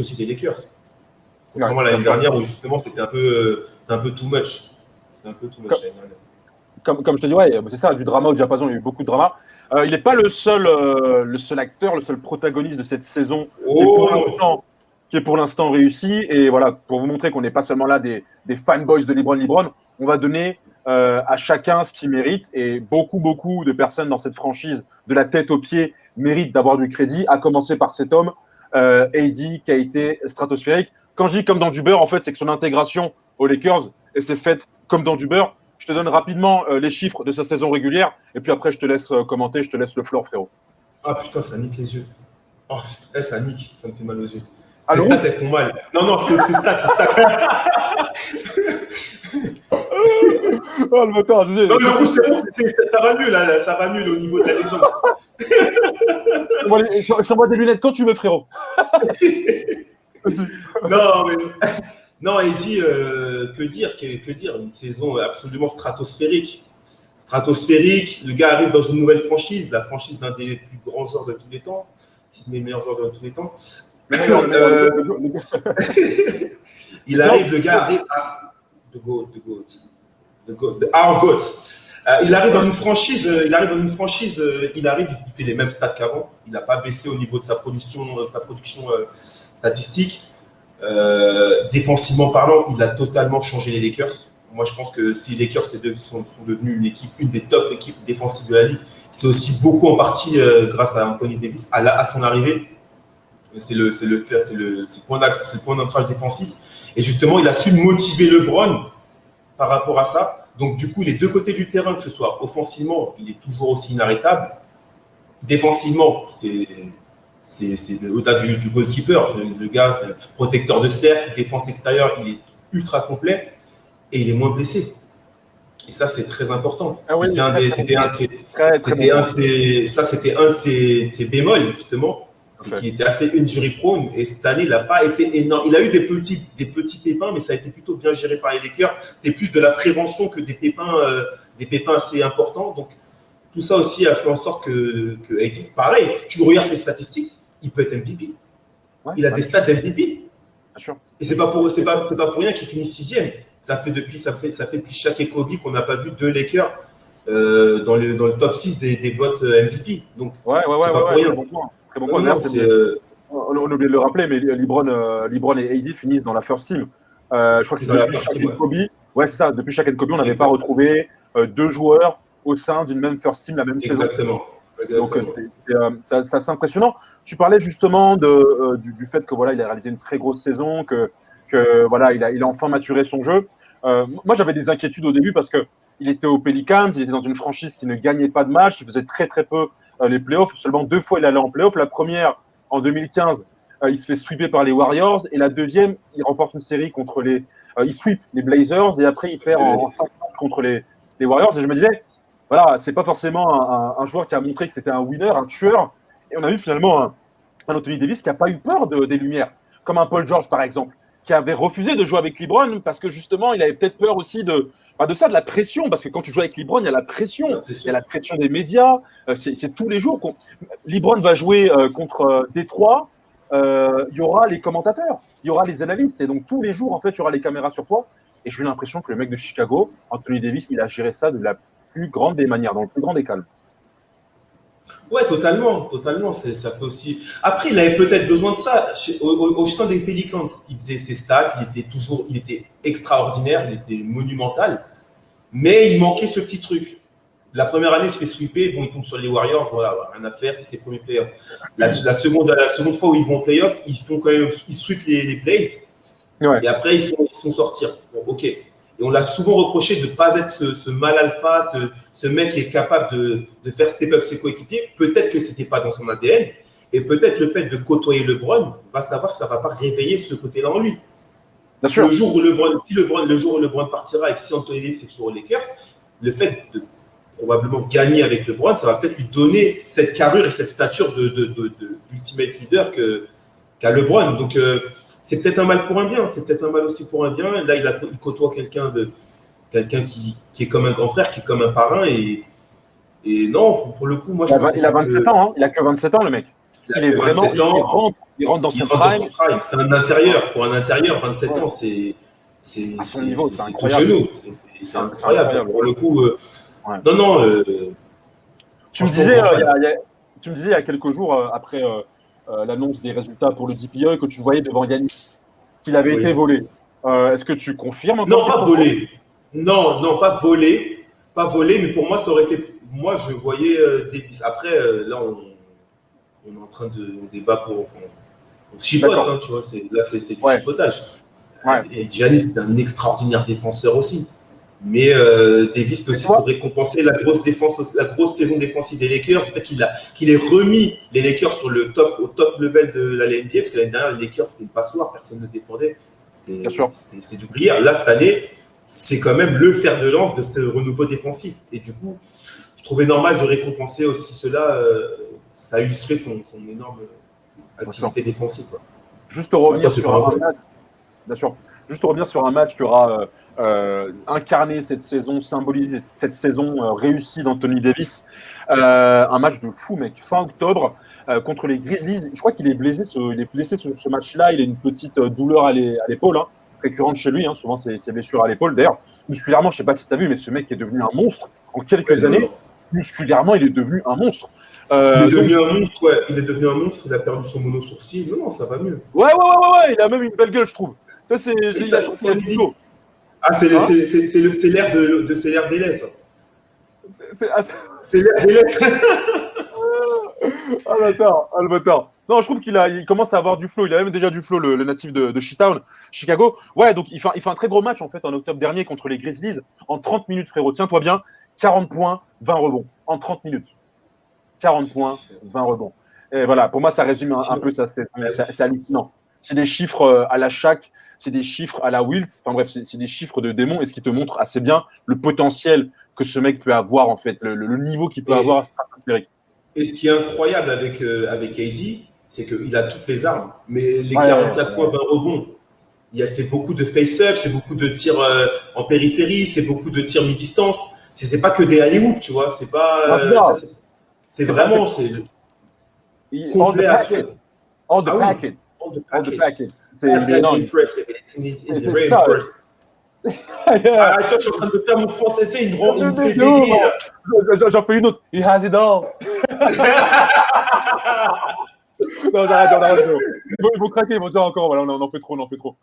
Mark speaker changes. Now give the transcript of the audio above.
Speaker 1: aussi des Lakers. Contrairement à l'année dernière où justement c'était un peu too much. C'était un peu too much l'année dernière.
Speaker 2: Comme je te dis, ouais, c'est ça, du drama au diapason, il y a eu beaucoup de drama. Il n'est pas le seul acteur, le seul protagoniste de cette saison qui est pour l'instant réussi. Et voilà, pour vous montrer qu'on n'est pas seulement là des fanboys de LeBron, on va donner à chacun ce qu'il mérite. Et beaucoup de personnes dans cette franchise, de la tête aux pieds, méritent d'avoir du crédit, à commencer par cet homme, AD, qui a été stratosphérique. Quand je dis comme dans du beurre, en fait, c'est que son intégration aux Lakers, elle s'est faite comme dans du beurre. Je te donne rapidement les chiffres de sa saison régulière, et puis après, je te laisse commenter, je te laisse le floor, frérot.
Speaker 1: Ah putain, ça nique les yeux. Oh, ça nique, ça me fait mal aux yeux. Ces stats, elles font mal. Non, c'est stats.
Speaker 2: Oh, le moteur, je dis.
Speaker 1: Non, mais c'est bon, ça va mieux, là, ça va mieux au niveau de la légende.
Speaker 2: Je t'envoie des lunettes quand tu veux, frérot.
Speaker 1: Non, il dit, que dire, une saison absolument stratosphérique. Le gars arrive dans une nouvelle franchise, la franchise d'un des plus grands joueurs de tous les temps, si ce n'est le meilleur joueur de tous les temps. Il arrive, le gars arrive à The GOAT. Il arrive dans une franchise, il fait les mêmes stats qu'avant. Il n'a pas baissé au niveau de sa production statistique. Défensivement parlant, il a totalement changé les Lakers. Moi, je pense que si les Lakers sont devenus une des top équipes défensives de la ligue, c'est aussi beaucoup en partie grâce à Anthony Davis, à son arrivée. C'est le point d'ancrage défensif. Et justement, il a su motiver LeBron par rapport à ça. Donc, du coup, les deux côtés du terrain, que ce soit offensivement, il est toujours aussi inarrêtable. Défensivement, c'est au-delà du goalkeeper. Le gars, c'est un protecteur de cercle, défense extérieure, il est ultra complet et il est moins blessé. Et ça, c'est très important.
Speaker 2: Ah oui,
Speaker 1: c'était un de ses bémols, justement. C'est qu'il était assez injury prone et cette année, il n'a pas été énorme. Il a eu des petits pépins, mais ça a été plutôt bien géré par les Lakers. C'était plus de la prévention que des pépins assez importants. Donc, tout ça aussi a fait en sorte que AD, pareil, tu regardes ses statistiques, il peut être MVP. Ouais, il a des stats d'MVP.
Speaker 2: Bien sûr.
Speaker 1: Et c'est pas pour rien qu'il finit 6e. Ça fait depuis Shaq et Kobe qu'on n'a pas vu deux Lakers dans le top 6 des votes MVP. Donc,
Speaker 2: c'est pas pour rien. Très bon point. On a oublié de le rappeler, mais LeBron et AD finissent dans la first team. Je crois que c'est depuis Shaq et Kobe. Ouais, c'est ça. Depuis Shaq et Kobe, on n'avait pas retrouvé deux joueurs au sein d'une même first team la même saison. Donc c'est assez impressionnant. Tu parlais justement du fait que voilà, il a réalisé une très grosse saison, que voilà, il a enfin maturé son jeu. Moi, j'avais des inquiétudes au début parce que il était aux Pelicans, il était dans une franchise qui ne gagnait pas de match, il faisait très peu les playoffs. Seulement 2 fois, il allait en playoffs. La première, en 2015, il se fait sweeper par les Warriors. Et la deuxième, il remporte une série contre il sweep les Blazers. Et après, il perd en 5 matchs contre les Warriors. Et je me disais, voilà, c'est pas forcément un joueur qui a montré que c'était un winner, un tueur. Et on a vu finalement un Anthony Davis qui n'a pas eu peur des lumières, comme un Paul George, par exemple, qui avait refusé de jouer avec LeBron parce que justement, il avait peut-être peur aussi de la pression, parce que quand tu joues avec LeBron, il y a la pression. Il y a la pression des médias. C'est tous les jours. LeBron va jouer contre Détroit. Il y aura les commentateurs, il y aura les analystes. Et donc, tous les jours, en fait, il y aura les caméras sur toi. Et j'ai eu l'impression que le mec de Chicago, Anthony Davis, il a géré ça de la plus grande des manières, dans le plus grand des calmes.
Speaker 1: Ouais, totalement. Ça fait aussi. Après, il avait peut-être besoin de ça. Au sein des Pelicans, il faisait ses stats, il était extraordinaire, il était monumental, mais il manquait ce petit truc. La première année, il se fait sweeper, bon, il tombe sur les Warriors, voilà, rien à faire, c'est ses premiers playoffs. La seconde fois où ils vont en playoffs, ils sweepent les plays, ouais. Et après, ils se font sortir. Bon, ok. Et on l'a souvent reproché de ne pas être ce mal alpha, ce mec qui est capable de faire step up ses coéquipiers. Peut-être que ce n'était pas dans son ADN. Et peut-être le fait de côtoyer LeBron, va savoir si ça ne va pas réveiller ce côté-là en lui. Bien sûr. Le jour où LeBron partira et que si Anthony Davis est toujours aux Lakers, le fait de probablement gagner avec LeBron, ça va peut-être lui donner cette carrure et cette stature d'ultimate leader qu'a LeBron. Donc, c'est peut-être un mal pour un bien, c'est peut-être un mal aussi pour un bien. Là, il côtoie quelqu'un qui est comme un grand frère, qui est comme un parrain. Et non, pour le coup, moi,
Speaker 2: il a 27 ans, hein. Il a que 27 ans, le mec. il est vraiment, il rentre dans son prime.
Speaker 1: C'est un intérieur. Pour un intérieur, 27 ans, c'est
Speaker 2: à son niveau, c'est
Speaker 1: incroyable. C'est incroyable. Pour le coup, non.
Speaker 2: Tu me disais il y a quelques jours après l'annonce des résultats pour le DPI que tu voyais devant Yanis qu'il avait été volé. Est-ce que tu confirmes encore?
Speaker 1: Non, pas volé. Non, pas volé. Pas volé, mais pour moi, ça aurait été. Moi, je voyais Davis. Après, là, on est en train de débat pour. On chipote, hein, tu vois. Là, c'est du chipotage. Ouais. Et Giannis, c'est un extraordinaire défenseur aussi. Mais Davis aussi pour récompenser la grosse saison défensive des Lakers. En fait, qu'il ait remis les Lakers au top level de la NBA, parce que l'année dernière, les Lakers, c'était une passoire, personne ne défendait. C'était du brillant. Là, cette année, c'est quand même le fer de lance de ce renouveau défensif. Et du coup, je trouvais normal de récompenser aussi cela. Ça a illustré son énorme activité défensive. Quoi.
Speaker 2: Juste revenir sur un match qui aura incarné cette saison, symbolisé cette saison réussie d'Anthony Davis. Un match de fou, mec. Fin octobre, contre les Grizzlies. Je crois qu'il est blessé. Il est blessé sur ce match-là. Il a une petite douleur à l'épaule, hein, récurrente chez lui. Hein, souvent, c'est blessures à l'épaule. D'ailleurs, musculairement, je ne sais pas si tu as vu, mais ce mec est devenu un monstre. En quelques années, musculairement, il est devenu un monstre.
Speaker 1: Il est devenu un monstre, ouais. Il est devenu un monstre. Il a perdu son mono-sourcil. Non, ça va mieux.
Speaker 2: Ouais. Il a même une belle gueule, je trouve. Ça, c'est l'ère
Speaker 1: d'Élais, ça. C'est l'ère d'Élais.
Speaker 2: Ah, le bâtard. Non, je trouve il commence à avoir du flow. Il a même déjà du flow, le natif de Chi-Town, Chicago. Ouais, donc il fait un très gros match, en fait, en octobre dernier contre les Grizzlies. En 30 minutes, frérot. Tiens-toi bien. 40 points, 20 rebonds. En 30 minutes. 40 points, 20 rebonds. Et voilà, pour moi, ça résume un peu ça. C'est hallucinant. C'est des chiffres à la Shaq, c'est des chiffres à la Wilt. Enfin bref, c'est des chiffres de démon. Et ce qui te montre assez bien le potentiel que ce mec peut avoir, en fait, le niveau qu'il peut avoir à stratosphérique.
Speaker 1: Et ce qui est incroyable avec AD, c'est qu'il a toutes les armes. Mais les 44 points, 20 rebonds, c'est beaucoup de face-up, c'est beaucoup de tirs en périphérie, c'est beaucoup de tirs mi-distance. C'est pas que des alley-oops, tu vois. C'est pas. C'est vraiment.
Speaker 2: All the package.
Speaker 1: C'est énorme. It's very impressive. Ah, tu vois, je suis en train de faire mon français, il me fait bégayer.
Speaker 2: J'en fais une autre. He has it all. Non, j'arrête. Ils vont craquer, ils vont dire encore, voilà, on en fait trop.